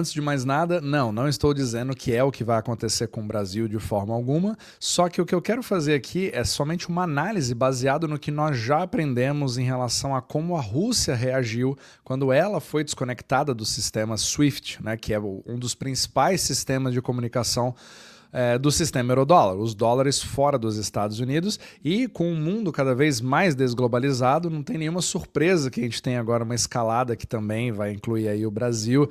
Antes de mais nada, não estou dizendo que é o que vai acontecer com o Brasil de forma alguma, só que o que eu quero fazer aqui é somente uma análise baseada no que nós já aprendemos em relação a como a Rússia reagiu quando ela foi desconectada do sistema SWIFT, né, que é um dos principais sistemas de comunicação do sistema eurodólar, os dólares fora dos Estados Unidos, e com o mundo cada vez mais desglobalizado, não tem nenhuma surpresa que a gente tem agora uma escalada que também vai incluir aí o Brasil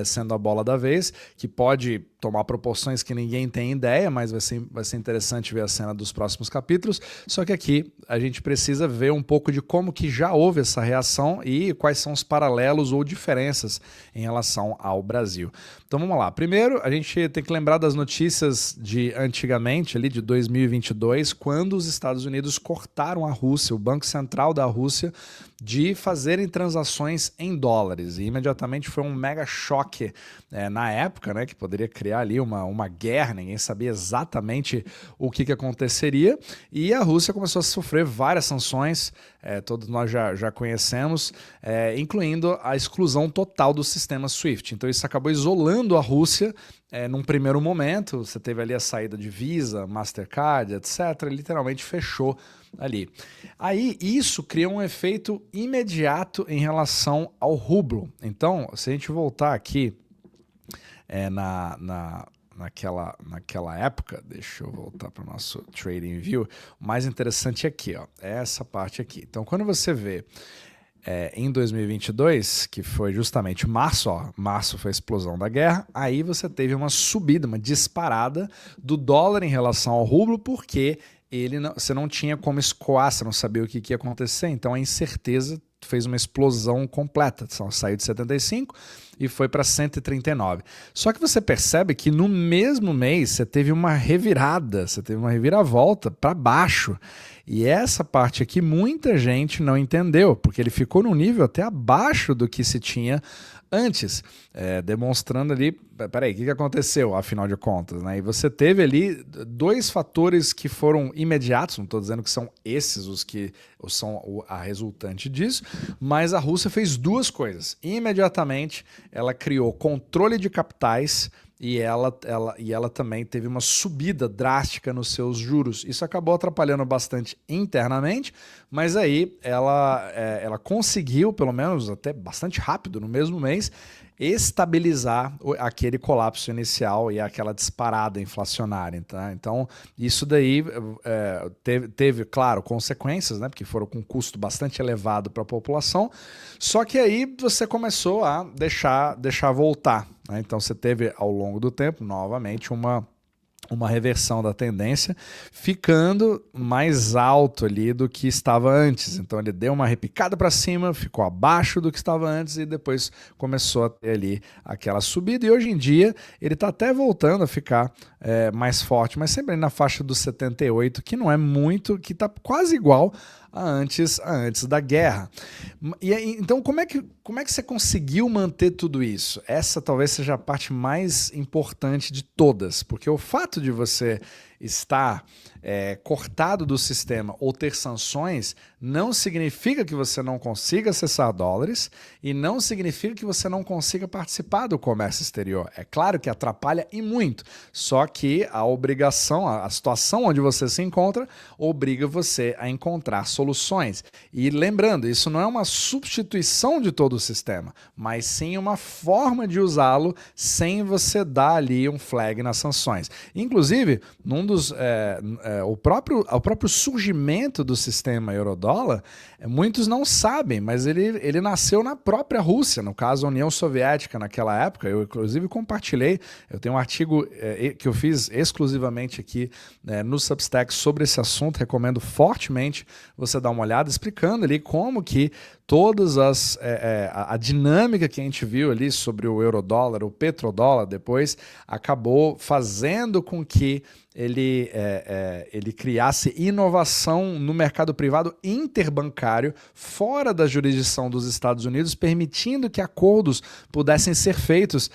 sendo a bola da vez, que pode tomar proporções que ninguém tem ideia, mas vai ser interessante ver a cena dos próximos capítulos. Só que aqui a gente precisa ver um pouco de como que já houve essa reação e quais são os paralelos ou diferenças em relação ao Brasil. Então vamos lá. Primeiro, a gente tem que lembrar das notícias de antigamente, ali de 2022, quando os Estados Unidos cortaram a Rússia, o Banco Central da Rússia, de fazerem transações em dólares. E imediatamente foi um mega choque na época, né, que poderia criar ali uma guerra, ninguém sabia exatamente o que aconteceria, e a Rússia começou a sofrer várias sanções, todos nós já conhecemos, incluindo a exclusão total do sistema SWIFT. Então isso acabou isolando a Rússia num primeiro momento. Você teve ali a saída de Visa, Mastercard, etc. Literalmente fechou ali. Aí isso cria um efeito imediato em relação ao rublo. Então, se a gente voltar aqui naquela época, deixa eu voltar para o nosso Trading View, o mais interessante aqui, ó, é essa parte aqui. Então, quando você vê em 2022, que foi justamente março, março foi a explosão da guerra, aí você teve uma subida, uma disparada do dólar em relação ao rublo, porque você não tinha como escoar, você não sabia o que ia acontecer, então a incerteza fez uma explosão completa, saiu de 75 e foi para 139. Só que você percebe que no mesmo mês você teve uma revirada, você teve uma reviravolta para baixo. E essa parte aqui muita gente não entendeu, porque ele ficou num nível até abaixo do que se tinha antes, demonstrando ali, peraí, o que aconteceu, afinal de contas, né? E você teve ali dois fatores que foram imediatos, não estou dizendo que são esses os que são a resultante disso, mas a Rússia fez duas coisas. Imediatamente, ela criou controle de capitais e ela também teve uma subida drástica nos seus juros. Isso acabou atrapalhando bastante internamente, mas aí ela conseguiu, pelo menos até bastante rápido, no mesmo mês, estabilizar aquele colapso inicial e aquela disparada inflacionária. Tá? Então, isso daí teve, claro, consequências, né? Porque foram com um custo bastante elevado para a população, só que aí você começou a deixar voltar. Né? Então, você teve, ao longo do tempo, novamente, uma reversão da tendência, ficando mais alto ali do que estava antes. Então ele deu uma repicada para cima, ficou abaixo do que estava antes e depois começou a ter ali aquela subida. E hoje em dia ele está até voltando a ficar mais forte, mas sempre na faixa dos 78, que não é muito, que está quase igual a antes da guerra. E aí, então como é que você conseguiu manter tudo isso? Essa talvez seja a parte mais importante de todas, porque o fato de você estar cortado do sistema ou ter sanções não significa que você não consiga acessar dólares e não significa que você não consiga participar do comércio exterior. É claro que atrapalha e muito, só que a obrigação, a situação onde você se encontra, obriga você a encontrar soluções. E lembrando, isso não é uma substituição de todo o sistema, mas sim uma forma de usá-lo sem você dar ali um flag nas sanções. Inclusive, o próprio surgimento do sistema eurodólar, muitos não sabem, mas ele nasceu na própria Rússia, no caso a União Soviética naquela época. Eu inclusive compartilhei, eu tenho um artigo que eu fiz exclusivamente aqui no Substack sobre esse assunto, recomendo fortemente você dar uma olhada, explicando ali como que todas a dinâmica que a gente viu ali sobre o eurodólar, o petrodólar depois, acabou fazendo com que ele criasse inovação no mercado privado interbancário fora da jurisdição dos Estados Unidos, permitindo que acordos pudessem ser feitos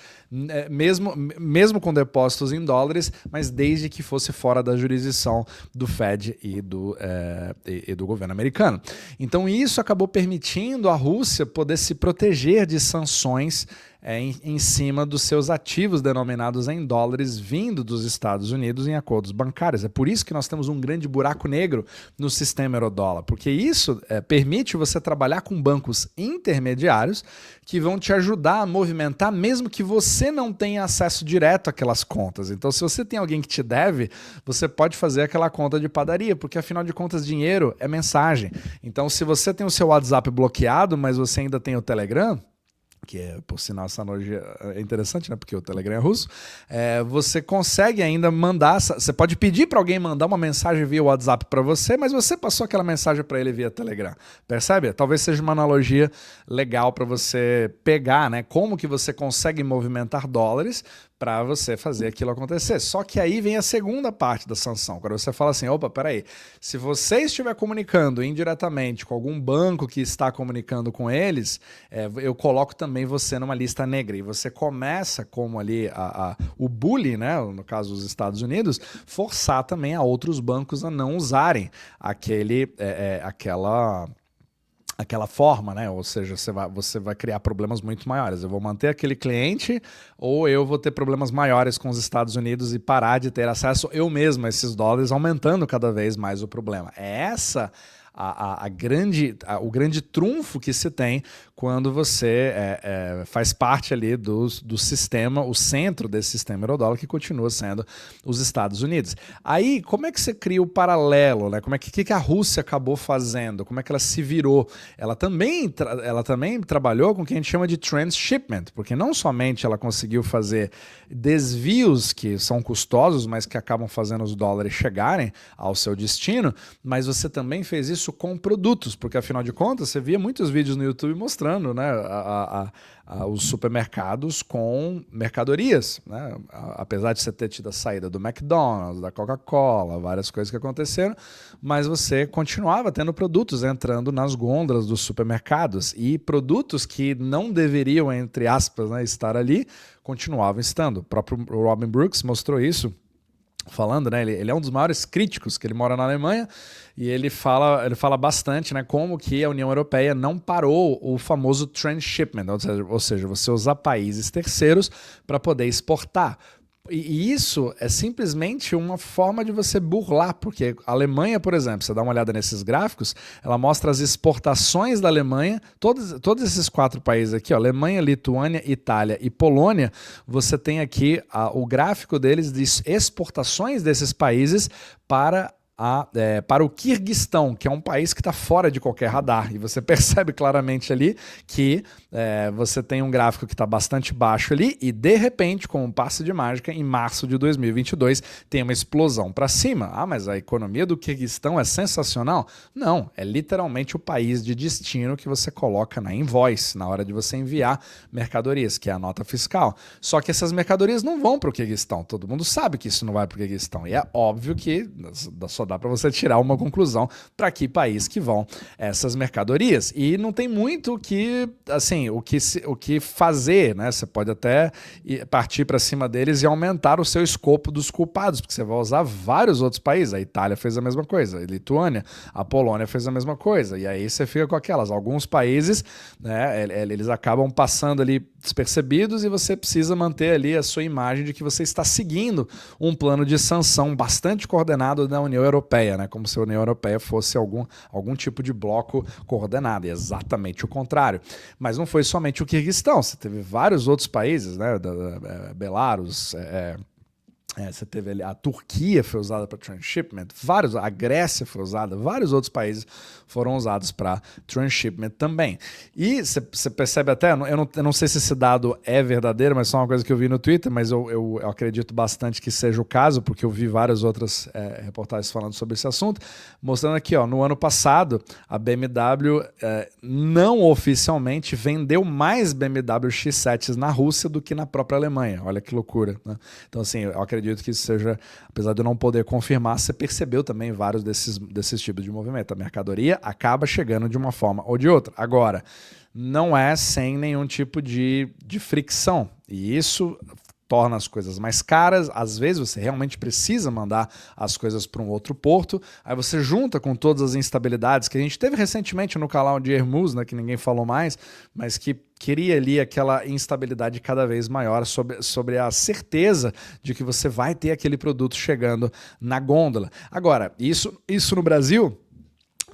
mesmo com depósitos em dólares, mas desde que fosse fora da jurisdição do Fed e do governo americano. Então isso acabou permitindo a Rússia poder se proteger de sanções em cima dos seus ativos denominados em dólares vindo dos Estados Unidos em acordos bancários. É por isso que nós temos um grande buraco negro no sistema eurodólar, porque isso permite você trabalhar com bancos intermediários que vão te ajudar a movimentar mesmo que você não tenha acesso direto àquelas contas. Então, se você tem alguém que te deve, você pode fazer aquela conta de padaria, porque afinal de contas dinheiro é mensagem. Então, se você tem o seu WhatsApp bloqueado, mas você ainda tem o Telegram, que é, por sinal, essa analogia é interessante, né? Porque o Telegram é russo, você consegue ainda mandar, você pode pedir para alguém mandar uma mensagem via WhatsApp para você, mas você passou aquela mensagem para ele via Telegram, percebe? Talvez seja uma analogia legal para você pegar, né? Como que você consegue movimentar dólares para você fazer aquilo acontecer. Só que aí vem a segunda parte da sanção, quando você fala assim, opa, peraí, se você estiver comunicando indiretamente com algum banco que está comunicando com eles, eu coloco também você numa lista negra, e você começa, como ali o bully, né, no caso dos Estados Unidos, forçar também a outros bancos a não usarem aquela forma, né? Ou seja, você vai criar problemas muito maiores. Eu vou manter aquele cliente ou eu vou ter problemas maiores com os Estados Unidos e parar de ter acesso eu mesmo a esses dólares, aumentando cada vez mais o problema. É essa o grande trunfo que se tem quando você faz parte ali do sistema, o centro desse sistema eurodólar, que continua sendo os Estados Unidos. Aí, como é que você cria o paralelo, né? Como é que a Rússia acabou fazendo? Como é que ela se virou? Ela também trabalhou com o que a gente chama de transshipment, porque não somente ela conseguiu fazer desvios que são custosos, mas que acabam fazendo os dólares chegarem ao seu destino, mas você também fez isso com produtos, porque afinal de contas você via muitos vídeos no YouTube mostrando, né, os supermercados com mercadorias, né? Apesar de você ter tido a saída do McDonald's, da Coca-Cola, várias coisas que aconteceram, mas você continuava tendo produtos entrando nas gôndolas dos supermercados, e produtos que não deveriam, entre aspas, né, estar ali, continuavam estando. O próprio Robin Brooks mostrou isso, falando, né? Ele é um dos maiores críticos, que ele mora na Alemanha, e ele fala bastante, né, como que a União Europeia não parou o famoso transshipment, ou seja, você usar países terceiros para poder exportar. E isso é simplesmente uma forma de você burlar, porque a Alemanha, por exemplo, você dá uma olhada nesses gráficos, ela mostra as exportações da Alemanha, todos esses 4 países aqui, ó, Alemanha, Lituânia, Itália e Polônia, você tem aqui o gráfico deles de exportações desses países para o Quirguistão, que é um país que está fora de qualquer radar. E você percebe claramente ali que você tem um gráfico que está bastante baixo ali e, de repente, com um passe de mágica, em março de 2022, tem uma explosão para cima. Ah, mas a economia do Quirguistão é sensacional? Não, é literalmente o país de destino que você coloca na invoice, na hora de você enviar mercadorias, que é a nota fiscal. Só que essas mercadorias não vão para o Quirguistão. Todo mundo sabe que isso não vai para o Quirguistão. E é óbvio que só dá para você tirar uma conclusão para que país que vão essas mercadorias. E não tem muito o que fazer, né? Você pode até partir para cima deles e aumentar o seu escopo dos culpados, porque você vai usar vários outros países. A Itália fez a mesma coisa, a Lituânia, a Polônia fez a mesma coisa. E aí você fica com aquelas. Alguns países, né, eles acabam passando ali despercebidos e você precisa manter ali a sua imagem de que você está seguindo um plano de sanção bastante coordenado da União Europeia, né? Como se a União Europeia fosse algum tipo de bloco coordenado, e exatamente o contrário. Mas não foi somente o Quirguistão, você teve vários outros países, né? Belarus, você teve ali, a Turquia foi usada para transshipment, a Grécia foi usada, vários outros países foram usados para transshipment também. E você percebe até, eu não sei se esse dado é verdadeiro, mas só uma coisa que eu vi no Twitter, mas eu acredito bastante que seja o caso, porque eu vi várias outras reportagens falando sobre esse assunto, mostrando aqui, ó, no ano passado, a BMW não oficialmente vendeu mais BMW X7s na Rússia do que na própria Alemanha. Olha que loucura, né? Então, assim, eu acredito que isso seja, apesar de eu não poder confirmar, você percebeu também vários desses tipos de movimento. A mercadoria acaba chegando de uma forma ou de outra. Agora, não é sem nenhum tipo de fricção. E isso torna as coisas mais caras, às vezes você realmente precisa mandar as coisas para um outro porto, aí você junta com todas as instabilidades que a gente teve recentemente no canal de Hormuz, né, que ninguém falou mais, mas que queria ali aquela instabilidade cada vez maior sobre a certeza de que você vai ter aquele produto chegando na gôndola. Agora, isso no Brasil...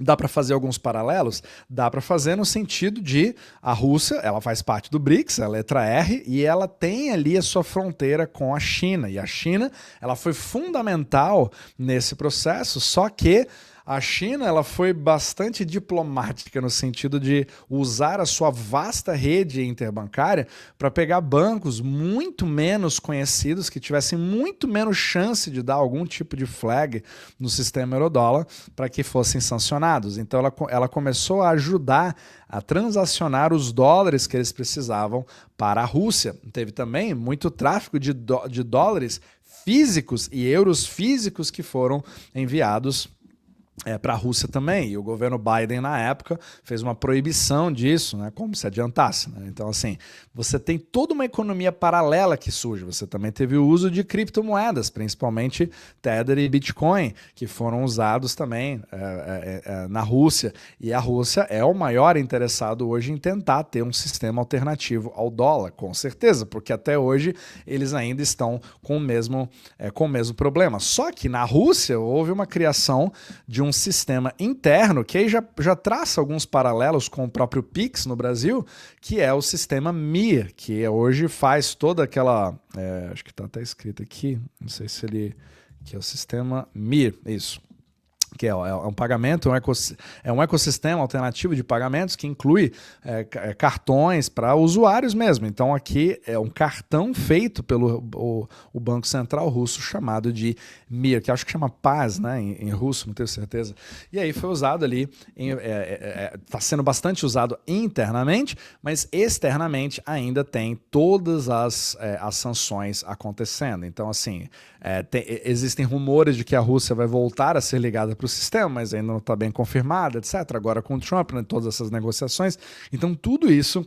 Dá para fazer alguns paralelos? Dá para fazer no sentido de a Rússia, ela faz parte do BRICS, a letra R, e ela tem ali a sua fronteira com a China. E a China, ela foi fundamental nesse processo, só que a China, ela foi bastante diplomática no sentido de usar a sua vasta rede interbancária para pegar bancos muito menos conhecidos, que tivessem muito menos chance de dar algum tipo de flag no sistema eurodólar para que fossem sancionados. Então ela começou a ajudar a transacionar os dólares que eles precisavam para a Rússia. Teve também muito tráfico de dólares físicos e euros físicos que foram enviados para a Rússia também, e o governo Biden na época fez uma proibição disso, né, como se adiantasse, né? Então assim, você tem toda uma economia paralela que surge, você também teve o uso de criptomoedas, principalmente Tether e Bitcoin, que foram usados também na Rússia, e a Rússia é o maior interessado hoje em tentar ter um sistema alternativo ao dólar, com certeza, porque até hoje eles ainda estão com o mesmo problema. Só que na Rússia houve uma criação de um sistema interno que aí já traça alguns paralelos com o próprio Pix no Brasil, que é o sistema MIR, que hoje faz toda aquela... acho que está até escrito aqui, não sei se ele... que é o sistema MIR, isso. Que é um pagamento, é um ecossistema alternativo de pagamentos que inclui cartões para usuários mesmo. Então aqui é um cartão feito pelo o Banco Central russo chamado de MIR, que acho que chama PAS, né, em russo, não tenho certeza. E aí foi usado ali, está sendo bastante usado internamente, mas externamente ainda tem todas as sanções acontecendo. Então assim, existem rumores de que a Rússia vai voltar a ser ligada para o sistema, mas ainda não está bem confirmado, etc. Agora com o Trump, né, todas essas negociações. Então tudo isso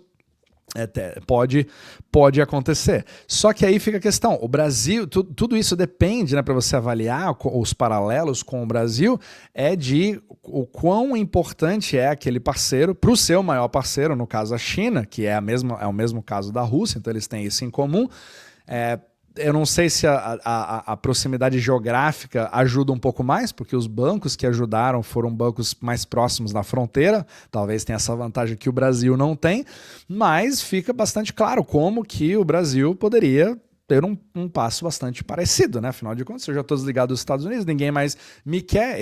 pode acontecer. Só que aí fica a questão, o Brasil, tudo isso depende, né, para você avaliar os paralelos com o Brasil, de o quão importante é aquele parceiro para o seu maior parceiro, no caso a China, que é o mesmo caso da Rússia, então eles têm isso em comum. Eu não sei se a proximidade geográfica ajuda um pouco mais, porque os bancos que ajudaram foram bancos mais próximos da fronteira, talvez tenha essa vantagem que o Brasil não tem, mas fica bastante claro como que o Brasil poderia ter um passo bastante parecido, né? Afinal de contas, eu já estou desligado dos Estados Unidos, ninguém mais me quer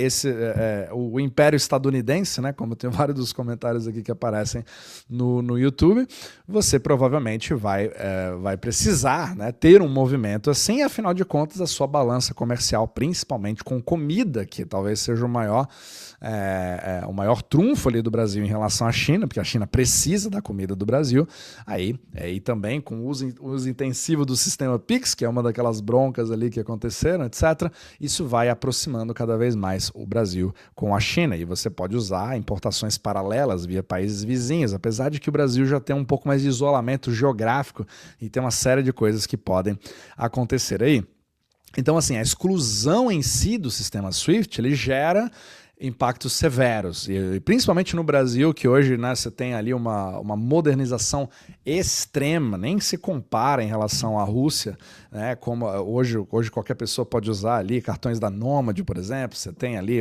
o império estadunidense, né? Como tem vários dos comentários aqui que aparecem no YouTube, você provavelmente vai precisar, né, ter um movimento assim, afinal de contas, a sua balança comercial, principalmente com comida, que talvez seja o maior trunfo ali do Brasil em relação à China, porque a China precisa da comida do Brasil, e também com o uso intensivo do sistema Pix, que é uma daquelas broncas ali que aconteceram, etc. Isso vai aproximando cada vez mais o Brasil com a China, e você pode usar importações paralelas via países vizinhos, apesar de que o Brasil já tem um pouco mais de isolamento geográfico e tem uma série de coisas que podem acontecer aí. Então, assim, a exclusão em si do sistema SWIFT, ele gera impactos severos, e principalmente no Brasil, que hoje, né, você tem ali uma modernização extrema, nem se compara em relação à Rússia, né, como hoje qualquer pessoa pode usar ali cartões da Nomad, por exemplo, você tem ali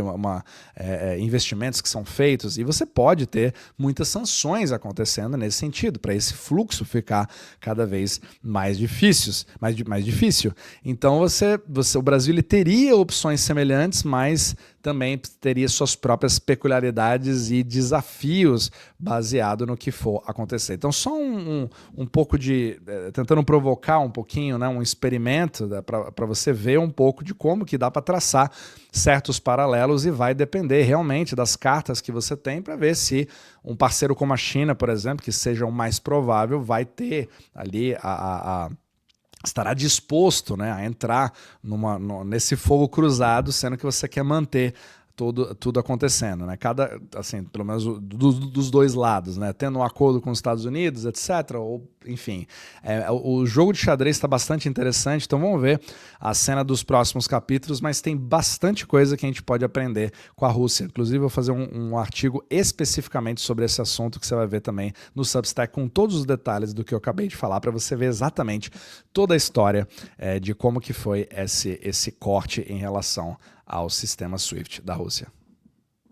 investimentos que são feitos, e você pode ter muitas sanções acontecendo nesse sentido, para esse fluxo ficar cada vez mais difícil. Então o Brasil ele teria opções semelhantes, mas também teria suas próprias peculiaridades e desafios baseado no que for acontecer. Então só um pouco de... tentando provocar um pouquinho, né, um experimento, né, para você ver um pouco de como que dá para traçar certos paralelos, e vai depender realmente das cartas que você tem para ver se um parceiro como a China, por exemplo, que seja o mais provável, vai ter ali estará disposto, né, a entrar nesse fogo cruzado, sendo que você quer manter tudo acontecendo, né? Assim, pelo menos dos dois lados, né? Tendo um acordo com os Estados Unidos, etc. Ou, enfim, o jogo de xadrez está bastante interessante, então vamos ver a cena dos próximos capítulos, mas tem bastante coisa que a gente pode aprender com a Rússia. Inclusive, eu vou fazer um artigo especificamente sobre esse assunto que você vai ver também no Substack, com todos os detalhes do que eu acabei de falar, para você ver exatamente toda a história de como que foi esse corte em relação ao sistema SWIFT da Rússia.